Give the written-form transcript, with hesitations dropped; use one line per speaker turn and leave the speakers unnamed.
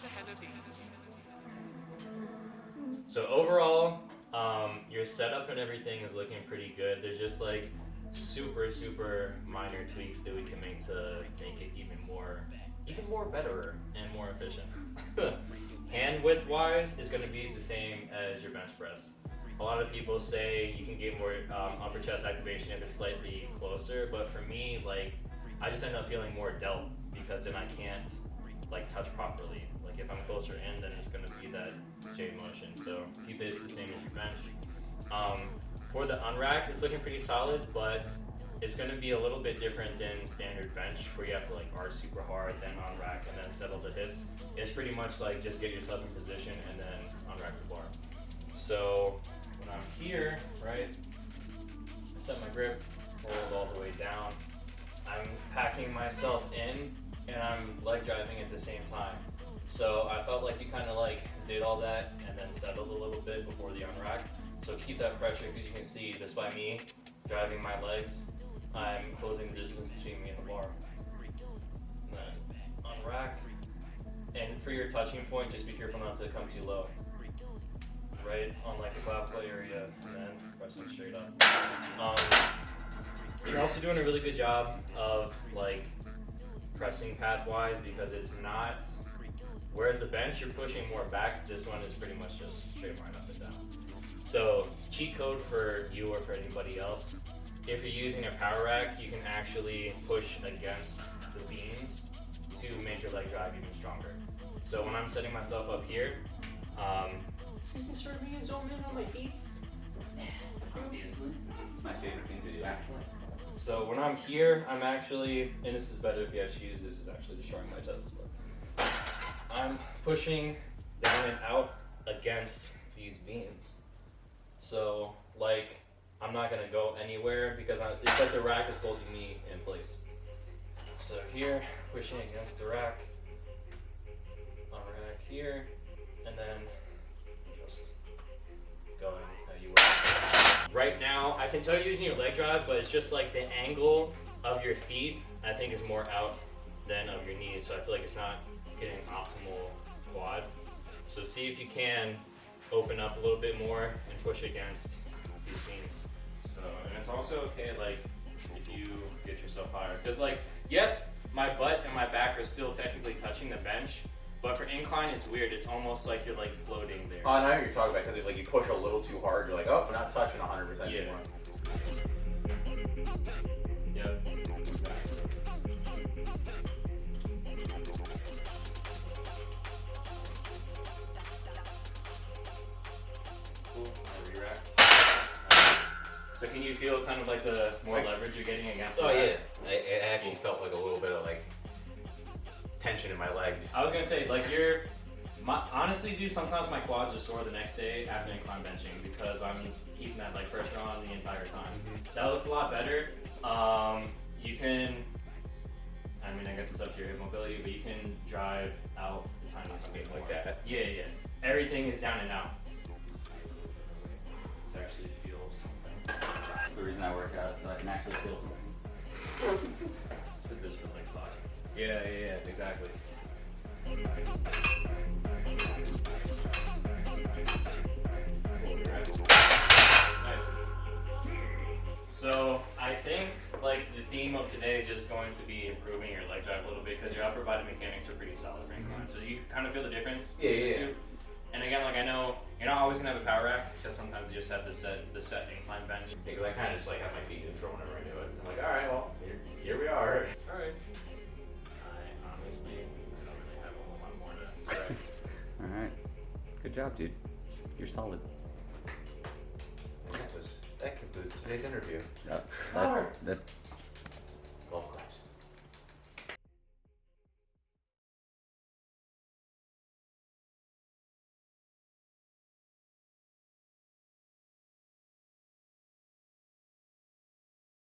Cartagainz.
So overall, your setup and everything is looking pretty good. There's just like super minor tweaks that we can make to make it even more better and more efficient. Hand width wise is going to be the same as your bench press. A lot of people say you can get more upper chest activation if it's slightly closer, but for me, like, I just end up feeling more delt because then I can't like touch properly. Like if I'm closer in, then it's going to be that J motion. So keep it the same as your bench. For the unrack, it's looking pretty solid, but it's going to be a little bit different than standard bench where you have to like arch super hard, then unrack, and then settle the hips. It's pretty much like just get yourself in position and then unrack the bar. So when I'm here, right, I set my grip, hold all the way down. I'm packing myself in and I'm leg driving at the same time. So I felt like you kind of like did all that and then settled a little bit before the unrack. So keep that pressure because you can see just by me driving my legs, I'm closing the distance between me and the bar. And then unrack. And for your touching point, just be careful not to come too low. Right on like the clavicle area and then pressing straight up. You're also doing a really good job of like pressing path-wise because it's not, whereas the bench you're pushing more back, this one is pretty much just straight line up and down. So cheat code for you or for anybody else, if you're using a power rack, you can actually push against the beams to make your leg drive even stronger. So when I'm setting myself up here, excuse me sir, may I zoom in on my feet? Obviously.
My favorite thing to do actually.
So when I'm here, I'm actually, and this is better if you have shoes, this is actually destroying my toes, but I'm pushing down and out against these beams. So like, I'm not gonna go anywhere because it's like the rack is holding me in place. So here, pushing against the rack, unrack here, and then just going how you want. Right now, I can tell you're using your leg drive, but it's just like the angle of your feet, I think, is more out than of your knees. So I feel like it's not getting optimal quad. So see if you can open up a little bit more and push against these beams. So, and it's also okay, like, if you get yourself higher. Because, like, yes, my butt and my back are still technically touching the bench, but for incline, it's weird. It's almost like you're, like, floating there.
Oh, I know what you're talking about, because like you push a little too hard, you're like, oh, we're not touching 100% anymore.
Yep. Cool. So can you feel kind of like the more leverage you're getting against the
Oh
rack?
yeah, it actually felt like a little bit of like tension in my legs.
I was gonna say, like honestly dude, sometimes my quads are sore the next day after incline benching because I'm keeping that leg pressure on the entire time. That looks a lot better. You can, I mean, I guess it's up to your hip mobility, but you can drive out the tiniest bit
like that.
Yeah. Everything is down and out. To actually feel something.
That's the reason I work out, so I can actually feel something.
So this for like 5. Yeah, exactly. Nice. So I think like the theme of today is just going to be improving your leg drive a little bit because your upper body mechanics are pretty solid for incline. So you kind of feel the difference between the two. And again, like I know you're not always gonna have a power rack because sometimes you just have the set incline bench.
Because I kind of just like have my feet neutral whenever I do it. I'm like, all right, well, here we are.
All right. I honestly don't really have a whole lot more to correct.
All right. Good job, dude. You're solid.
That concludes today's interview.
That